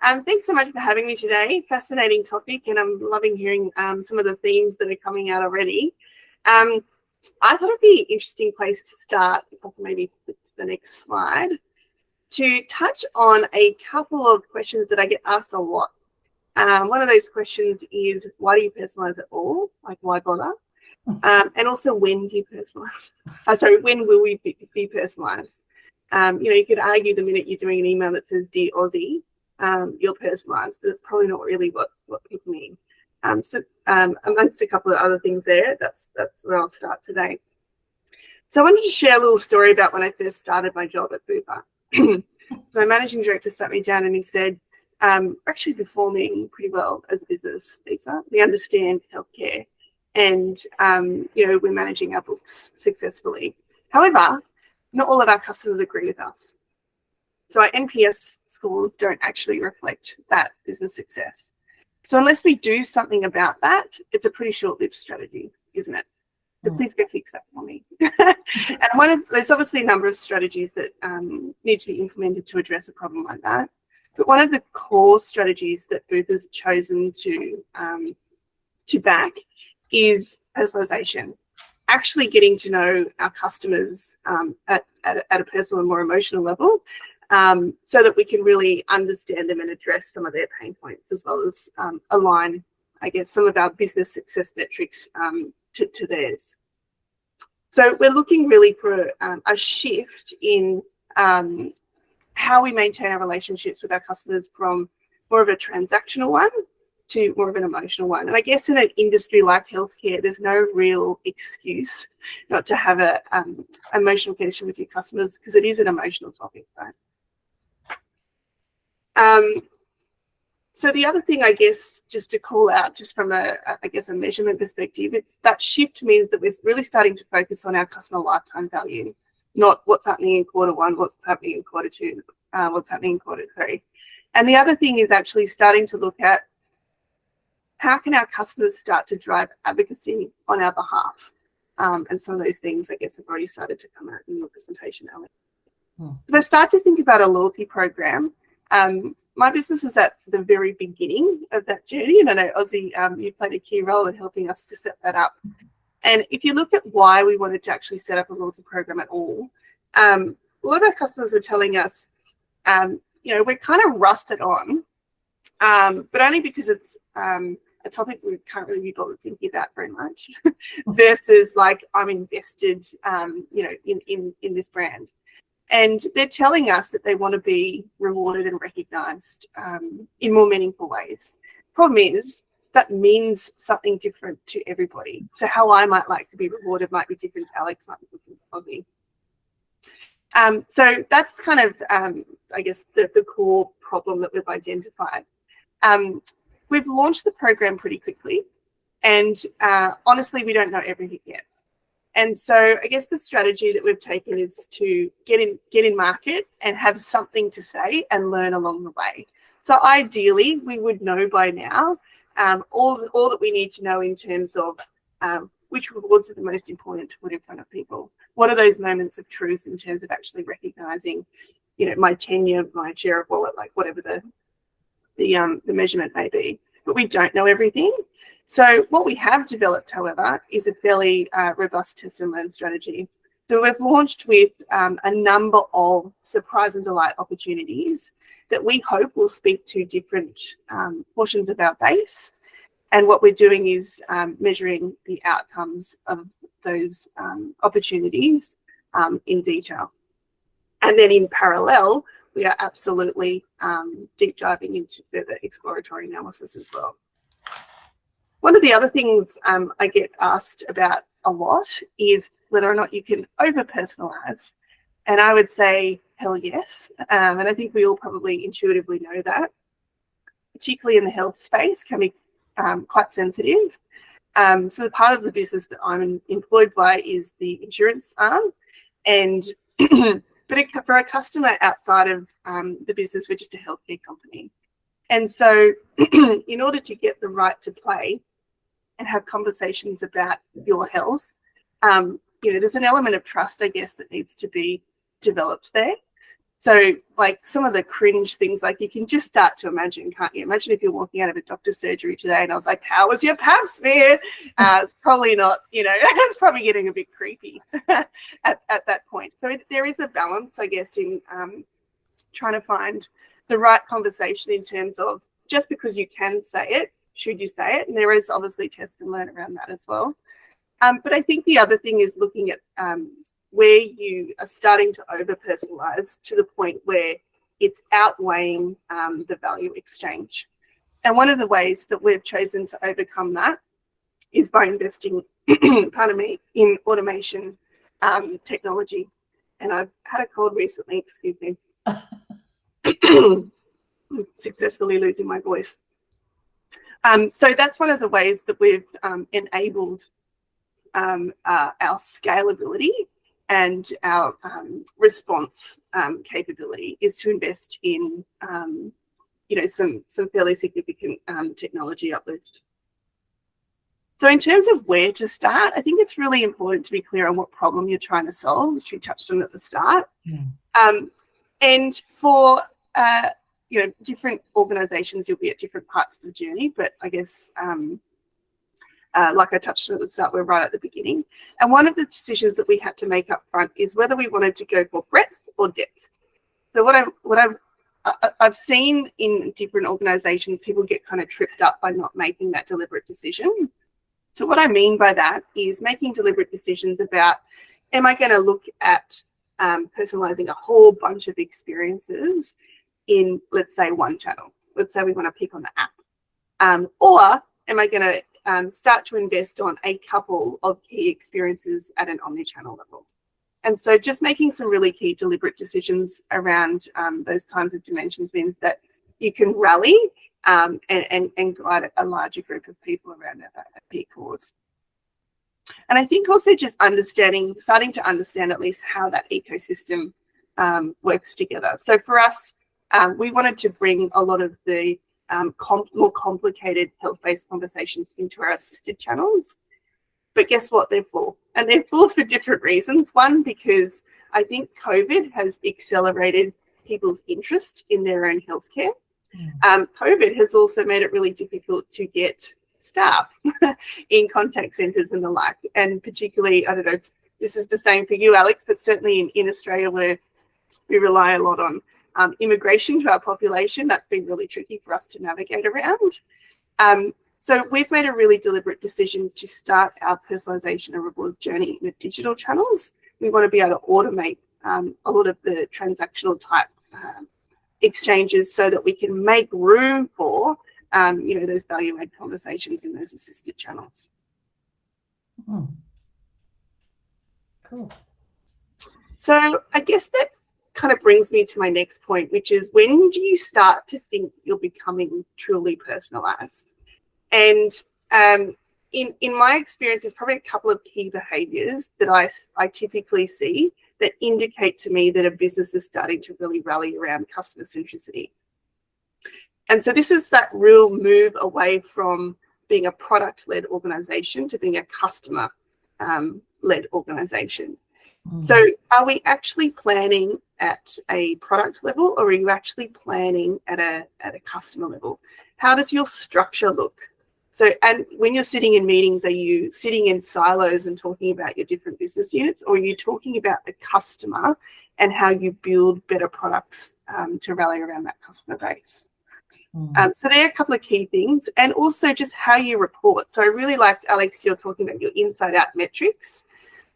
Thanks so much for having me today. Fascinating topic, and I'm loving hearing some of the themes that are coming out already. I thought it'd be an interesting place to start, if I can maybe flip to the next slide, to touch on a couple of questions that I get asked a lot. One of those questions is, why do you personalize at all? Like, why bother? And also, when do you personalize? When will we be personalized? You could argue the minute you're doing an email that says Dear Aussie, you're personalized, but it's probably not really what people mean. Amongst a couple of other things there, that's where I'll start today. So I wanted to share a little story about when I first started my job at Bupa. So my managing director sat me down and he said, we're actually performing pretty well as a business, Lisa. We understand healthcare and, we're managing our books successfully. However, not all of our customers agree with us. So our NPS scores don't actually reflect that business success. So unless we do something about that, it's a pretty short-lived strategy, isn't it? But please go fix that for me. And there's obviously a number of strategies that need to be implemented to address a problem like that. But one of the core strategies that Bupa's chosen to back is personalisation. Actually getting to know our customers at a personal and more emotional level, so that we can really understand them and address some of their pain points, as well as align, I guess, some of our business success metrics to theirs. So we're looking really for a shift in how we maintain our relationships with our customers from more of a transactional one to more of an emotional one. And I guess in an industry like healthcare, there's no real excuse not to have a emotional connection with your customers, because it is an emotional topic, right? So the other thing, I guess, just to call out, just from a measurement perspective, it's that shift means that we're really starting to focus on our customer lifetime value, not what's happening in quarter one, what's happening in quarter two, what's happening in quarter three. And the other thing is actually starting to look at how can our customers start to drive advocacy on our behalf. And some of those things, I guess, have already started to come out in your presentation, Alex. If I start to think about a loyalty program, my business is at the very beginning of that journey, and I know, Aussie, you played a key role in helping us to set that up. And if you look at why we wanted to actually set up a loyalty program at all, a lot of our customers were telling us, we're kind of rusted on, but only because it's a topic we can't really be bothered thinking about very much, versus like, I'm invested, in this brand. And they're telling us that they want to be rewarded and recognised in more meaningful ways. Problem is, that means something different to everybody. So how I might like to be rewarded might be different to Alex, might be different to Bobby. So that's kind of, I guess, the core problem that we've identified. We've launched the program pretty quickly, and honestly, we don't know everything yet. And so I guess the strategy that we've taken is to get in market and have something to say and learn along the way. So ideally, we would know by now all that we need to know in terms of which rewards are the most important to put in front of people. What are those moments of truth in terms of actually recognizing, my tenure, my share of wallet, like whatever the measurement may be. But we don't know everything. So what we have developed, however, is a fairly robust test and learn strategy. So we've launched with a number of surprise and delight opportunities that we hope will speak to different portions of our base. And what we're doing is measuring the outcomes of those opportunities in detail. And then in parallel, we are absolutely deep diving into further exploratory analysis as well. One of the other things I get asked about a lot is whether or not you can over-personalize. And I would say, hell yes. And I think we all probably intuitively know that, particularly in the health space, can be quite sensitive. So the part of the business that I'm employed by is the insurance arm. And but for a customer outside of the business, we're just a healthcare company. And so in order to get the right to play and have conversations about your health, there's an element of trust, I guess, that needs to be developed there. So like some of the cringe things, like you can just start to imagine, can't you? Imagine if you're walking out of a doctor's surgery today and I was like, how was your pap smear? It's probably not, it's probably getting a bit creepy at that point. So there is a balance, I guess, in trying to find the right conversation in terms of just because you can say it, should you say it? And there is obviously test and learn around that as well. But I think the other thing is looking at where you are starting to over-personalize to the point where it's outweighing the value exchange. And one of the ways that we've chosen to overcome that is by investing, pardon me, in automation technology. And I've had a cold recently, excuse me. Successfully losing my voice. So that's one of the ways that we've enabled our scalability and our response capability is to invest in some fairly significant technology uplift. So in terms of where to start, I think it's really important to be clear on what problem you're trying to solve, which we touched on at the start. And for different organizations, you'll be at different parts of the journey, but I guess like I touched on at the start, we're right at the beginning. And one of the decisions that we had to make up front is whether we wanted to go for breadth or depth. So what I've seen in different organizations, people get kind of tripped up by not making that deliberate decision. So what I mean by that is making deliberate decisions about, am I going to look at personalizing a whole bunch of experiences in, let's say, one channel? Let's say we want to pick on the app. Or am I going to start to invest on a couple of key experiences at an omni-channel level? And so just making some really key deliberate decisions around those kinds of dimensions means that you can rally and guide a larger group of people around a big cause. And I think also just starting to understand at least how that ecosystem works together. So for us, we wanted to bring a lot of the more complicated health-based conversations into our assisted channels. But guess what? They're full. And they're full for different reasons. One, because I think COVID has accelerated people's interest in their own healthcare. COVID has also made it really difficult to get staff in contact centres and the like. And particularly, I don't know if this is the same for you, Alex, but certainly in Australia where we rely a lot on immigration to our population, that's been really tricky for us to navigate around. So we've made a really deliberate decision to start our personalisation and rewards journey in the digital channels. We want to be able to automate a lot of the transactional type exchanges so that we can make room for those value-add conversations in those assisted channels. Cool. So I guess that kind of brings me to my next point, which is, when do you start to think you're becoming truly personalized? And in my experience, there's probably a couple of key behaviors that I typically see that indicate to me that a business is starting to really rally around customer centricity. And so this is that real move away from being a product-led organization to being a customer-led organization. So are we actually planning at a product level, or are you actually planning at a customer level? How does your structure look? So, and when you're sitting in meetings, are you sitting in silos and talking about your different business units, or are you talking about the customer and how you build better products to rally around that customer base? So there are a couple of key things, and also just how you report. So I really liked, Alex, you're talking about your inside out metrics.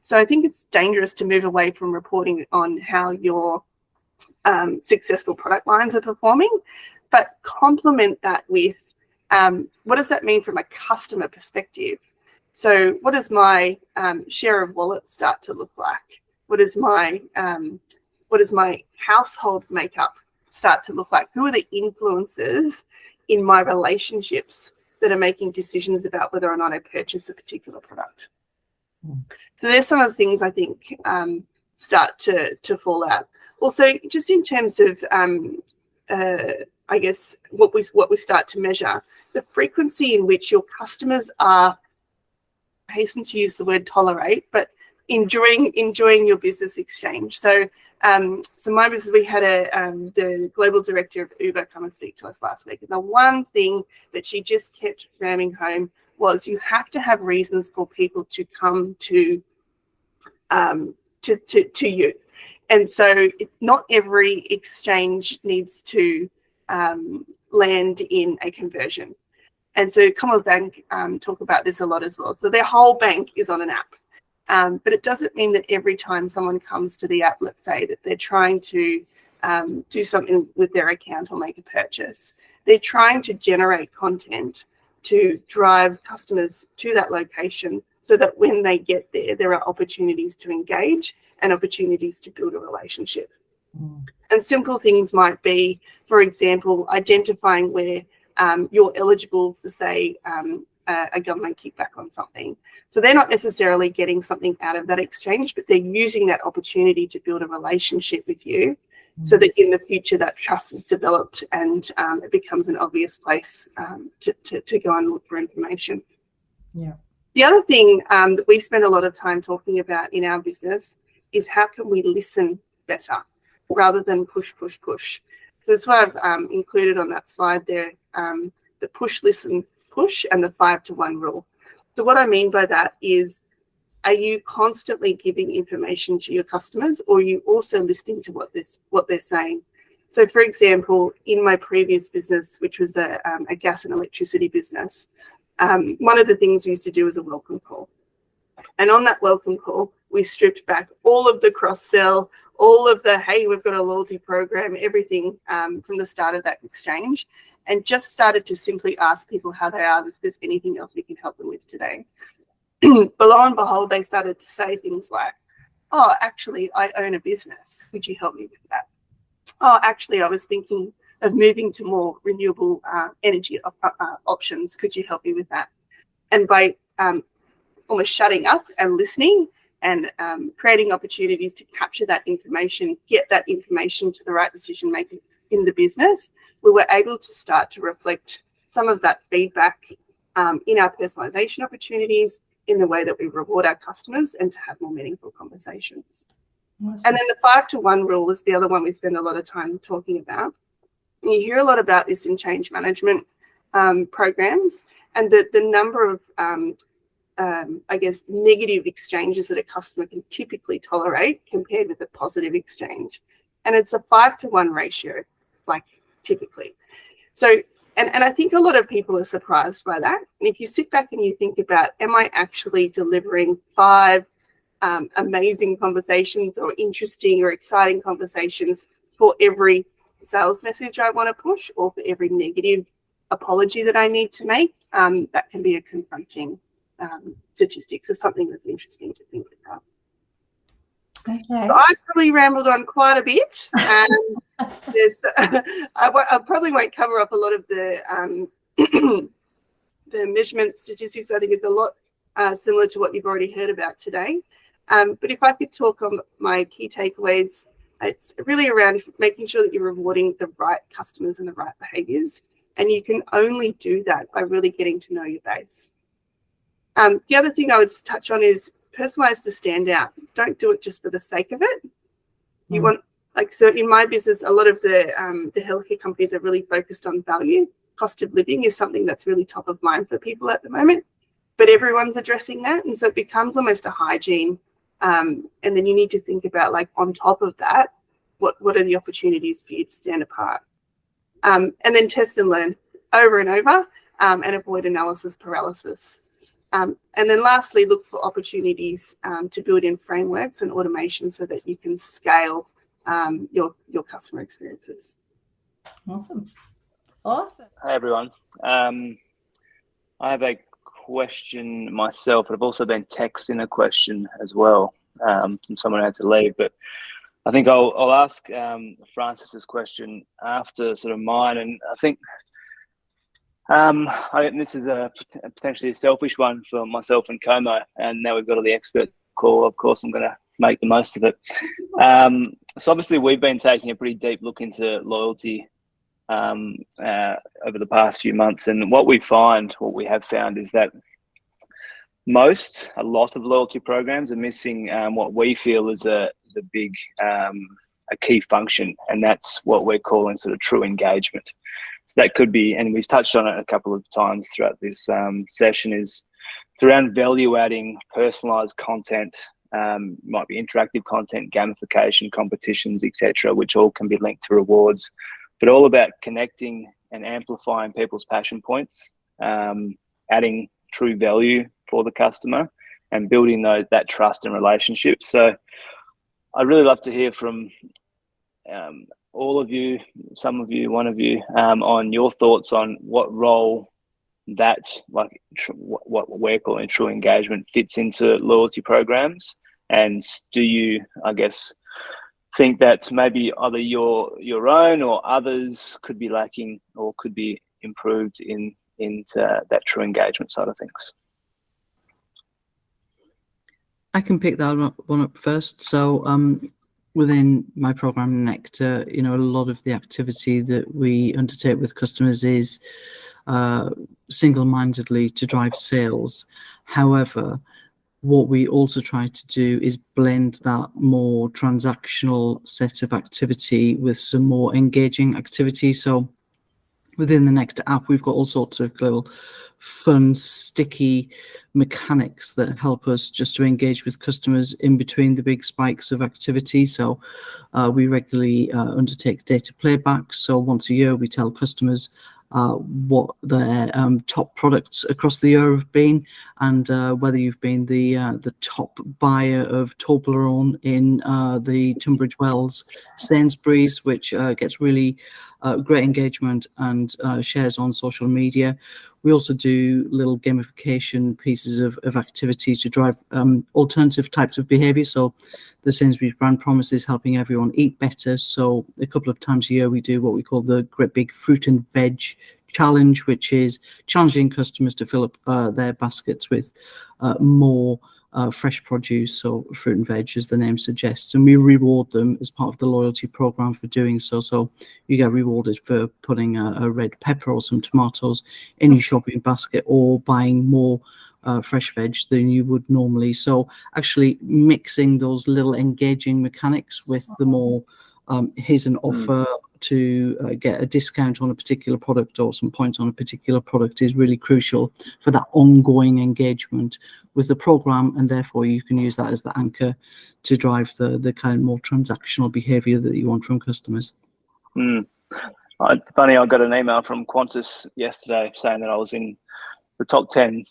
So I think it's dangerous to move away from reporting on how your successful product lines are performing, but complement that with what does that mean from a customer perspective? So what does my share of wallet start to look like? What does my household makeup start to look like? Who are the influencers in my relationships that are making decisions about whether or not I purchase a particular product? So there's some of the things I think start to fall out. Also, just in terms of, I guess, what we start to measure, the frequency in which your customers are, I hasten to use the word tolerate, but enjoying your business exchange. So So my business, we had the global director of Uber come and speak to us last week. And the one thing that she just kept ramming home was you have to have reasons for people to come to you. And so not every exchange needs to land in a conversion. And so Komo Bank talk about this a lot as well. So their whole bank is on an app. But it doesn't mean that every time someone comes to the app, let's say that they're trying to do something with their account or make a purchase. They're trying to generate content to drive customers to that location so that when they get there, there are opportunities to engage and opportunities to build a relationship. And simple things might be, for example, identifying where you're eligible for, say, a government kickback on something. So they're not necessarily getting something out of that exchange, but they're using that opportunity to build a relationship with you so that in the future that trust is developed and it becomes an obvious place to go and look for information. Yeah. The other thing that we spend a lot of time talking about in our business is how can we listen better rather than push. So that's why I've included on that slide there the push, listen, push and the 5-to-1 rule. So what I mean by that is, are you constantly giving information to your customers, or are you also listening to what they're saying? So for example, in my previous business, which was a gas and electricity business, one of the things we used to do was a welcome call. And on that welcome call, we stripped back all of the cross-sell, all of the, hey, we've got a loyalty program, everything from the start of that exchange, and just started to simply ask people how they are, if there's anything else we can help them with today. But lo and behold, they started to say things like, oh, actually, I own a business. Could you help me with that? Oh, actually, I was thinking of moving to more renewable energy options. Could you help me with that? And by almost shutting up and listening and creating opportunities to capture that information, get that information to the right decision makers in the business, we were able to start to reflect some of that feedback in our personalization opportunities, in the way that we reward our customers, and to have more meaningful conversations. Awesome. And then the 5-to-1 rule is the other one we spend a lot of time talking about. And you hear a lot about this in change management programs, and the number of I guess, negative exchanges that a customer can typically tolerate compared with a positive exchange. And it's a 5-to-1 ratio, like typically. So, and I think a lot of people are surprised by that. And if you sit back and you think about, am I actually delivering 5 amazing conversations or interesting or exciting conversations for every sales message I want to push, or for every negative apology that I need to make? That can be a confronting statistics is something that's interesting to think about. Okay. So I probably rambled on quite a bit. I probably won't cover up a lot of the the measurement statistics. I think it's a lot similar to what you've already heard about today. But if I could talk on my key takeaways, it's really around making sure that you're rewarding the right customers and the right behaviors. And you can only do that by really getting to know your base. The other thing I would touch on is personalize to stand out. Don't do it just for the sake of it. You want, like, so in my business, a lot of the healthcare companies are really focused on value. Cost of living is something that's really top of mind for people at the moment, but everyone's addressing that. And so it becomes almost a hygiene. And then you need to think about, like, on top of that, what are the opportunities for you to stand apart? And then test and learn over and over, and avoid analysis paralysis. And then lastly, look for opportunities to build in frameworks and automation so that you can scale your customer experiences. Awesome. Hi, everyone. I have a question myself, but I've also been texting a question as well from someone who had to leave. But I think I'll ask Francis's question after sort of mine. And I think this is potentially a selfish one for myself and Komo, and now we've got all the expert call. Of course, I'm going to make the most of it. So obviously, we've been taking a pretty deep look into loyalty over the past few months, and what we have found is that a lot of loyalty programs are missing what we feel is a big a key function, and that's what we're calling sort of true engagement. So that could be, and we've touched on it a couple of times throughout this session, is it's around value adding personalized content, might be interactive content, gamification, competitions, etc., which all can be linked to rewards, but all about connecting and amplifying people's passion points, adding true value for the customer, and building that trust and relationship. So I'd really love to hear from all of you, some of you, one of you, on your thoughts on what role that, like what we're calling true engagement, fits into loyalty programs. And do you, I guess, think that maybe either your own or others could be lacking or could be improved into that true engagement side of things? I can pick that one up first. So within my program Nectar, a lot of the activity that we undertake with customers is single-mindedly to drive sales. However, what we also try to do is blend that more transactional set of activity with some more engaging activity. So within the Nectar app, we've got all sorts of little fun, sticky mechanics that help us just to engage with customers in between the big spikes of activity. So we regularly undertake data playbacks. So once a year, we tell customers what their top products across the year have been, and whether you've been the top buyer of Toblerone in the Tunbridge Wells Sainsbury's, which gets really great engagement and shares on social media. We also do little gamification pieces of activity to drive alternative types of behaviour. So the Sainsbury's brand promise is helping everyone eat better. So a couple of times a year we do what we call the Great Big Fruit and Veg Challenge, which is challenging customers to fill up their baskets with more fresh produce, so fruit and veg, as the name suggests, and we reward them as part of the loyalty program for doing so. So you get rewarded for putting a red pepper or some tomatoes in your shopping basket, or buying more fresh veg than you would normally. So actually mixing those little engaging mechanics with the more here's an offer to get a discount on a particular product or some points on a particular product is really crucial for that ongoing engagement with the program, and therefore you can use that as the anchor to drive the kind of more transactional behavior that you want from customers. Funny, I got an email from Qantas yesterday saying that I was in the top 10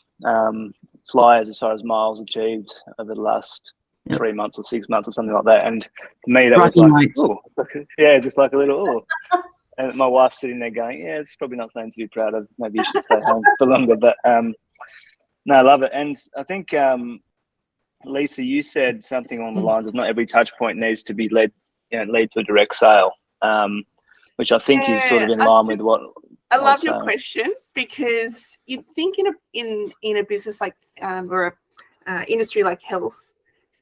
flyers as far as miles achieved over the last 3 months or 6 months or something like that. And to me, that was like, oh, yeah, just like a little, oh. And my wife's sitting there going, yeah, it's probably not something to be proud of. Maybe you should stay home for longer. But no, I love it. And I think, Lisa, you said something along the lines of not every touch point needs to be lead to a direct sale, which I think is sort of in line with what I love your question, because you'd think in a business like or a industry like health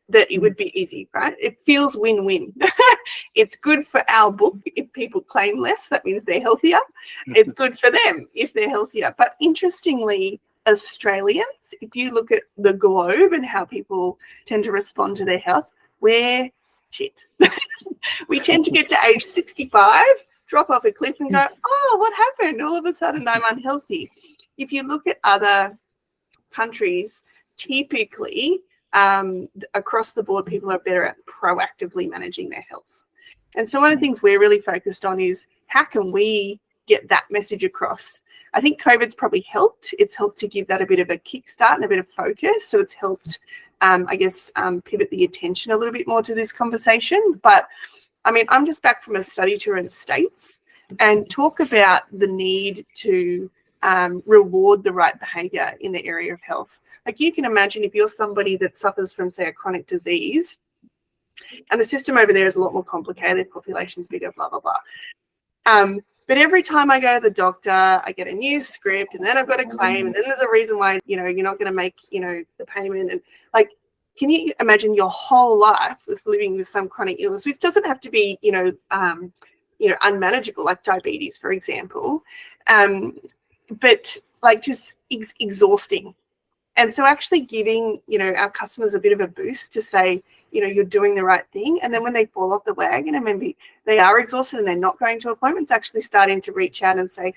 that it would be easy, right? It feels win-win. It's good for our book if people claim less, that means they're healthier. It's good for them if they're healthier. But interestingly, Australians, if you look at the globe and how people tend to respond to their health, we're shit. We tend to get to age 65, drop off a cliff and go, oh, what happened? All of a sudden I'm unhealthy. If you look at other countries, typically across the board, people are better at proactively managing their health. And so one of the things we're really focused on is how can we get that message across? I think COVID's probably helped. It's helped to give that a bit of a kickstart and a bit of focus. So it's helped, pivot the attention a little bit more to this conversation. But I mean, I'm just back from a study tour in the States, and talk about the need to reward the right behavior in the area of health. Like, you can imagine if you're somebody that suffers from, say, a chronic disease, and the system over there is a lot more complicated, population's bigger, blah, blah, blah. But every time I go to the doctor, I get a new script, and then I've got a claim, and then there's a reason why, you're not going to make, the payment. And like, can you imagine your whole life with living with some chronic illness, which doesn't have to be, unmanageable, like diabetes, for example, but like just exhausting. And so actually giving, our customers a bit of a boost to say, you're doing the right thing. And then when they fall off the wagon and maybe they are exhausted and they're not going to appointments, actually starting to reach out and say,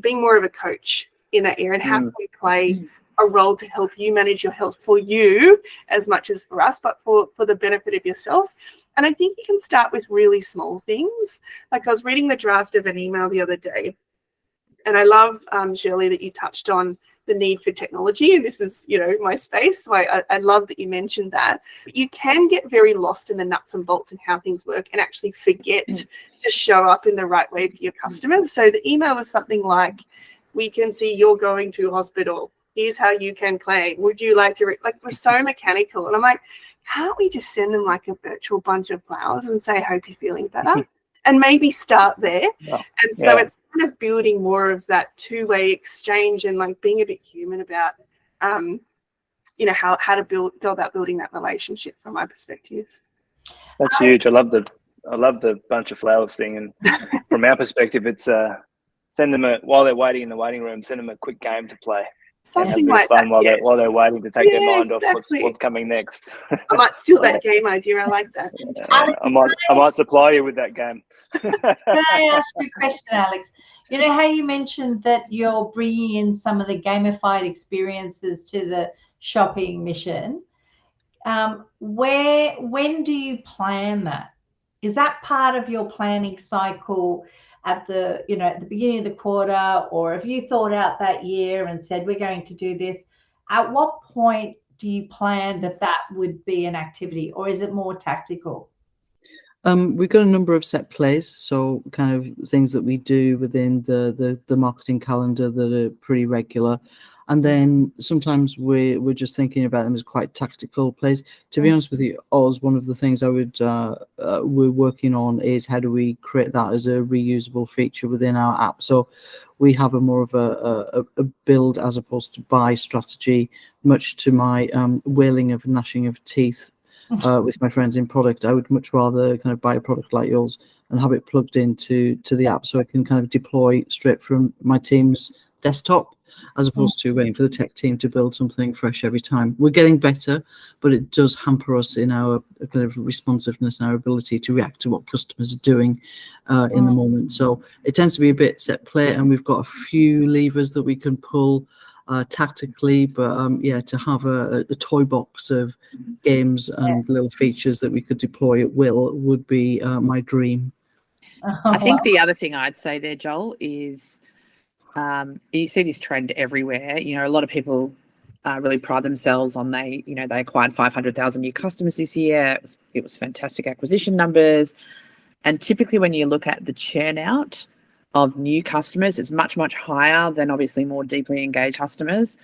being more of a coach in that area, and how can we play a role to help you manage your health for you as much as for us, but for the benefit of yourself. And I think you can start with really small things. Like I was reading the draft of an email the other day, and I love, Shirley, that you touched on the need for technology. And this is, my space. So I love that you mentioned that. But you can get very lost in the nuts and bolts and how things work and actually forget to show up in the right way for your customers. So the email was something like, we can see you're going to hospital. Here's how you can claim. Would you like to, we're so mechanical. And I'm like, can't we just send them like a virtual bunch of flowers and say, I hope you're feeling better? And maybe start there. Yeah. And so it's kind of building more of that two-way exchange and like being a bit human about, how to go about building that relationship from my perspective. That's huge. I love the bunch of flowers thing. And from our perspective, it's send them while they're waiting in the waiting room, send them a quick game to play. Something like fun that. while they're waiting to take their mind off exactly. what's coming next. I might steal that game idea. I like that. I might supply you with that game. Can I ask you a question, Alex? You know how you mentioned that you're bringing in some of the gamified experiences to the shopping mission. When do you plan that? Is that part of your planning cycle at the beginning of the quarter, or have you thought out that year and said we're going to do this? At what point do you plan that would be an activity, or is it more tactical? We've got a number of set plays, so kind of things that we do within the marketing calendar that are pretty regular. And then sometimes we're just thinking about them as quite tactical plays. To be honest with you, Oz, one of the things we're working on is how do we create that as a reusable feature within our app. So we have a more of a build as opposed to buy strategy, much to my wailing of gnashing of teeth with my friends in product. I would much rather kind of buy a product like yours and have it plugged into the app so I can kind of deploy straight from my team's desktop, as opposed to waiting for the tech team to build something fresh every time. We're getting better, but it does hamper us in our kind of responsiveness and our ability to react to what customers are doing in the moment. So it tends to be a bit set play, and we've got a few levers that we can pull tactically, but to have a toy box of games and little features that we could deploy at will would be my dream. I think the other thing I'd say there, Joel, is you see this trend everywhere. A lot of people really pride themselves on they acquired 500,000 new customers this year. It was fantastic acquisition numbers. And typically when you look at the churn out of new customers, it's much, much higher than obviously more deeply engaged customers.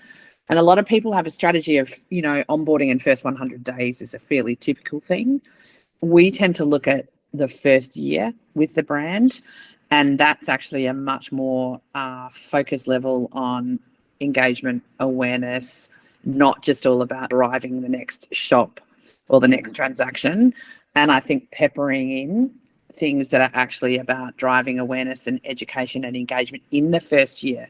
And a lot of people have a strategy of, onboarding in first 100 days is a fairly typical thing. We tend to look at the first year with the brand, and that's actually a much more focused level on engagement, awareness, not just all about driving the next shop or the next transaction. And I think peppering in things that are actually about driving awareness and education and engagement in the first year,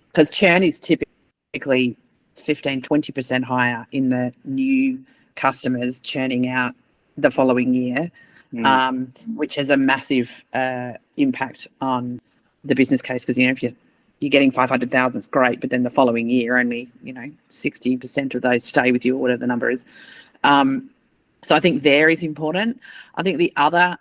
because churn is typically 15-20% higher in the new customers churning out the following year. Which has a massive impact on the business case, because if you're getting 500,000, it's great, but then the following year only 60% of those stay with you, or whatever the number is. So I think there is important. I think the other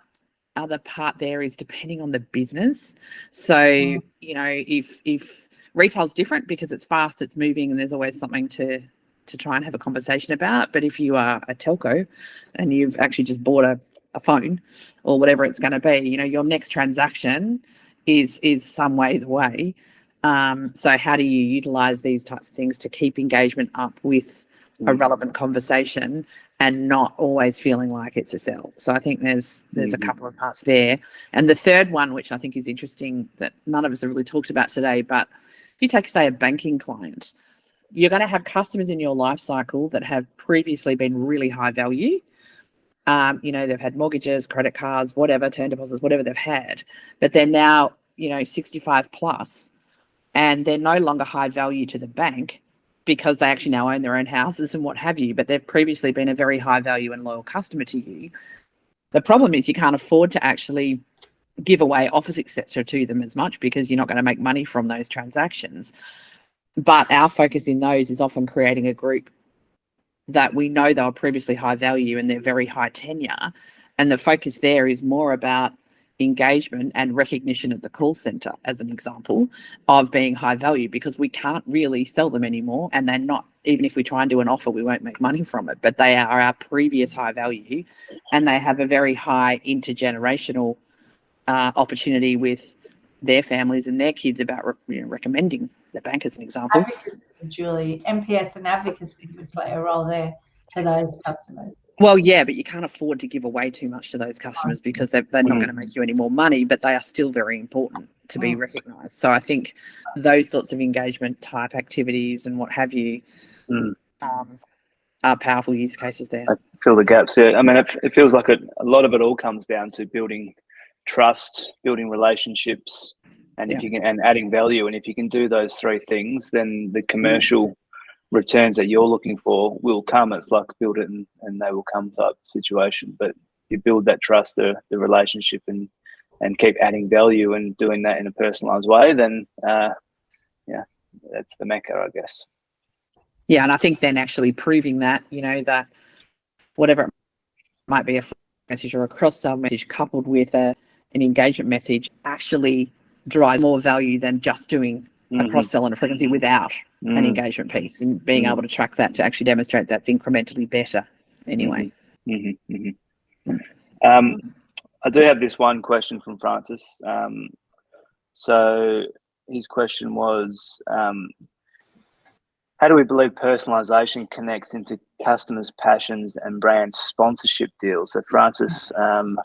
part there is depending on the business. So if retail's different because it's fast, it's moving, and there's always something to try and have a conversation about. But if you are a telco and you've actually just bought a phone or whatever it's going to be, your next transaction is some ways away. So how do you utilize these types of things to keep engagement up with a relevant conversation and not always feeling like it's a sell? So I think there's a couple of parts there. And the third one, which I think is interesting that none of us have really talked about today, but if you take, say, a banking client, you're going to have customers in your life cycle that have previously been really high value. They've had mortgages, credit cards, whatever, term deposits, whatever they've had, but they're now, 65 plus, and they're no longer high value to the bank, because they actually now own their own houses and what have you, but they've previously been a very high value and loyal customer to you. The problem is you can't afford to actually give away offers, etc., to them as much because you're not going to make money from those transactions. But our focus in those is often creating a group that we know they were previously high value and they're very high tenure. And the focus there is more about engagement and recognition of the call center, as an example, of being high value, because we can't really sell them anymore. And they're not, even if we try and do an offer, we won't make money from it. But they are our previous high value, and they have a very high intergenerational opportunity with their families and their kids about recommending the bank, as an example. Advocacy, Julie, MPS and advocacy would play a role there to those customers. Well, yeah, but you can't afford to give away too much to those customers because they're not going to make you any more money, but they are still very important to be recognised. So I think those sorts of engagement type activities and what have you are powerful use cases there. I fill the gaps. Yeah, I mean, it feels like a lot of it all comes down to building trust, building relationships, and if you can, and adding value. And if you can do those three things, then the commercial returns that you're looking for will come. It's like build it and they will come type situation. But you build that trust, the relationship, and keep adding value and doing that in a personalized way, then that's the mecca, I guess. Yeah, and I think then actually proving that, that whatever it might be, a message or a cross-sell message coupled with an engagement message actually drives more value than just doing a cross-sell and a frequency without an engagement piece, and being able to track that to actually demonstrate that's incrementally better anyway. I do have this one question from Francis. So his question was, how do we believe personalisation connects into customers' passions and brand sponsorship deals? So Francis,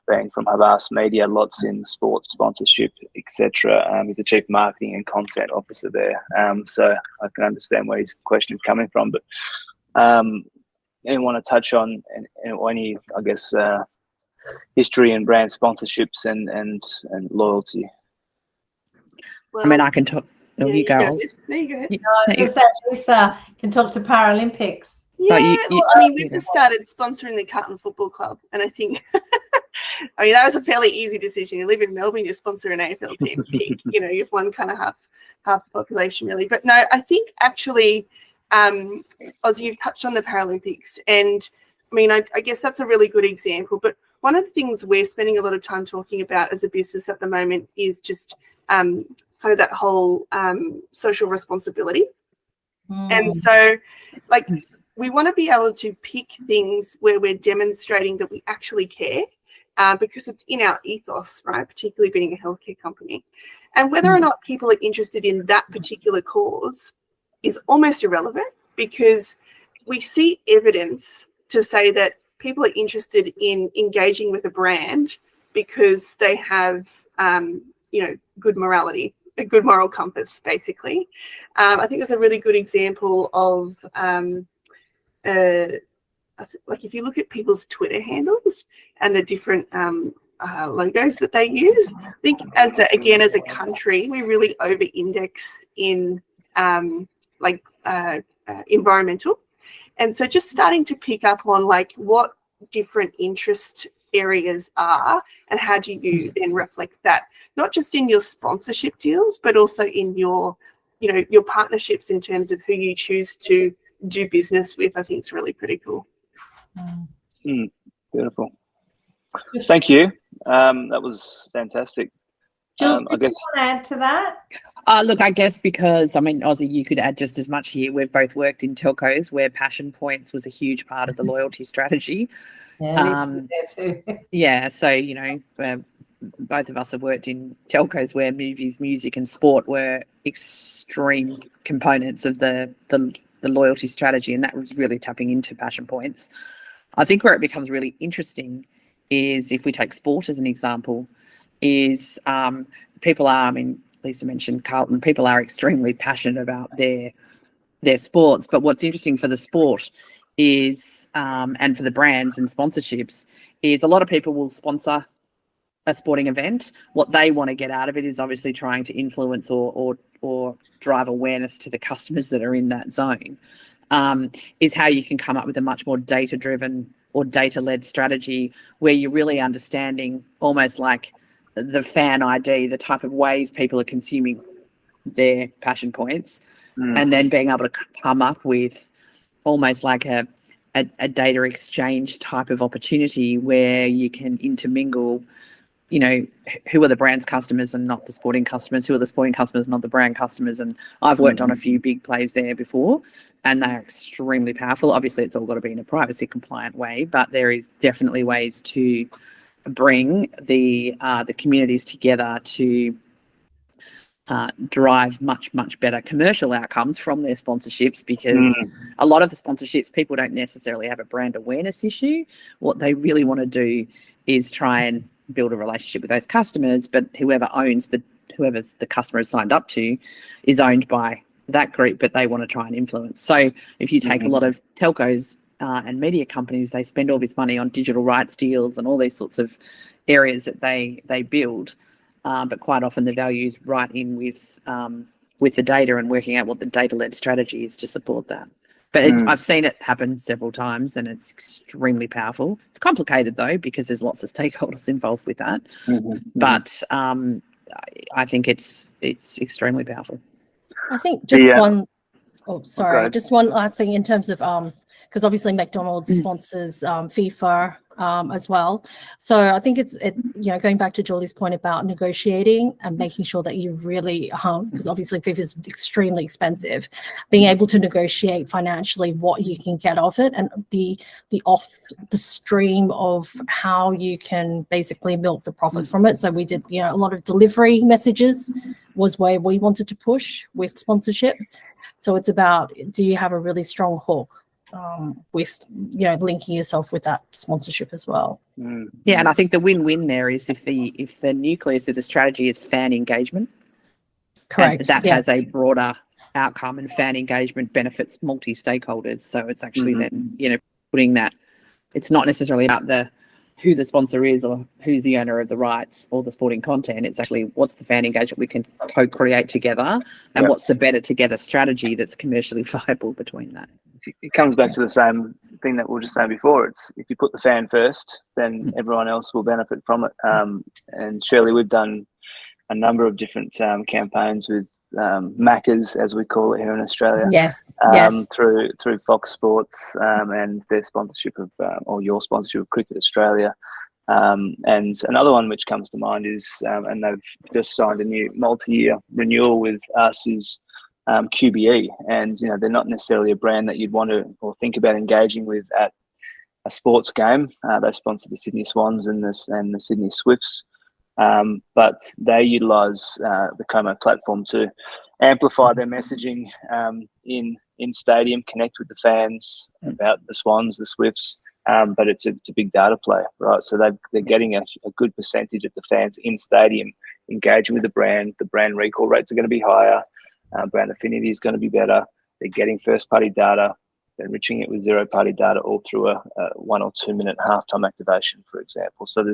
being from Havas Media, lots in sports sponsorship, etc. He's the Chief Marketing and Content Officer there. So I can understand where his question is coming from. But anyone want to touch on any, I guess, history and brand sponsorships and loyalty? Well, I mean, I can talk. yeah, you go. There you go. Lisa can talk to Paralympics. Yeah, we've just started sponsoring the Carlton Football Club, and I think, that was a fairly easy decision. You live in Melbourne, you sponsor an AFL team. Tick, you've won kind of half the population, really. But no, I think actually, Ozzy, you've touched on the Paralympics, and I mean, I guess that's a really good example. But one of the things we're spending a lot of time talking about as a business at the moment is just kind of that whole social responsibility. And so, we want to be able to pick things where we're demonstrating that we actually care, because it's in our ethos, right? Particularly being a healthcare company. And whether or not people are interested in that particular cause is almost irrelevant, because we see evidence to say that people are interested in engaging with a brand because they have, good morality, a good moral compass, basically. I think there's a really good example of, if you look at people's Twitter handles and the different logos that they use, I think as a country, we really over-index in environmental. And so just starting to pick up on what different interest areas are and how do you then reflect that, not just in your sponsorship deals, but also in your partnerships in terms of who you choose to do business with. I think it's really critical. Beautiful. Thank you. That was fantastic. Jules, I guess you want to add to that? Look, I guess because, Ozzy, you could add just as much here. We've both worked in telcos where passion points was a huge part of the loyalty strategy. Yeah, there too. Yeah, so, both of us have worked in telcos where movies, music and sport were extreme components of the loyalty strategy, and that was really tapping into passion points. I think where it becomes really interesting is, if we take sport as an example, is people are, Lisa mentioned Carlton, people are extremely passionate about their sports. But what's interesting for the sport is, and for the brands and sponsorships, is a lot of people will sponsor a sporting event. What they want to get out of it is obviously trying to influence or drive awareness to the customers that are in that zone. Is how you can come up with a much more data-driven or data-led strategy where you're really understanding almost like the fan ID, the type of ways people are consuming their passion points, and then being able to come up with almost like a data exchange type of opportunity where you can intermingle, you know, who are the brand's customers and not the sporting customers, who are the sporting customers, not the brand customers. And I've worked on a few big plays there before, and they're extremely powerful. Obviously, it's all got to be in a privacy compliant way, but there is definitely ways to bring the communities together to derive much better commercial outcomes from their sponsorships, because a lot of the sponsorships, people don't necessarily have a brand awareness issue. What they really want to do is try and build a relationship with those customers, but whoever the customer is signed up to is owned by that group, but they want to try and influence. So if you take a lot of telcos and media companies, they spend all this money on digital rights deals and all these sorts of areas that they build, but quite often the value is right in with the data and working out what the data-led strategy is to support that. But I've seen it happen several times, and it's extremely powerful. It's complicated though, because there's lots of stakeholders involved with that. But I think it's extremely powerful. I think just just one last thing in terms of because obviously McDonald's sponsors FIFA as well. So I think it's going back to Julie's point about negotiating and making sure that you really because obviously FIFA is extremely expensive, being able to negotiate financially what you can get off it, and the stream of how you can basically milk the profit from it. So we did a lot of delivery messages was where we wanted to push with sponsorship. So it's about, do you have a really strong hook with linking yourself with that sponsorship as well? Yeah, and I think the win-win there is if the nucleus of the strategy is fan engagement, correct, and that has a broader outcome, and fan engagement benefits multi-stakeholders. So it's actually then putting that, it's not necessarily about who the sponsor is or who's the owner of the rights or the sporting content. It's actually what's the fan engagement we can co-create together, and what's the better together strategy that's commercially viable between that. It comes back to the same thing that we were just saying before. It's if you put the fan first, then everyone else will benefit from it. And Shirley, we've done a number of different campaigns with Maccas, as we call it here in Australia. Yes. Through Fox Sports and their sponsorship of or your sponsorship of Cricket Australia. And another one which comes to mind is, and they've just signed a new multi-year renewal with us, is QBE. And they're not necessarily a brand that you'd want to or think about engaging with at a sports game. They sponsor the Sydney Swans and the Sydney Swifts. But they utilise the Komo platform to amplify their messaging in stadium, connect with the fans about the Swans, the Swifts. But it's a big data play, right? So they're getting a good percentage of the fans in stadium engaging with the brand. The brand recall rates are going to be higher. Brand affinity is going to be better. They're getting first-party data. They're enriching it with zero-party data all through a 1 or 2 minute halftime activation, for example. So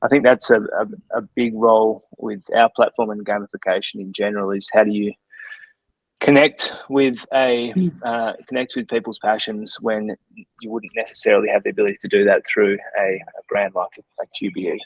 I think that's a big role with our platform and gamification in general, is how do you connect with people's passions when you wouldn't necessarily have the ability to do that through a brand like a QBE.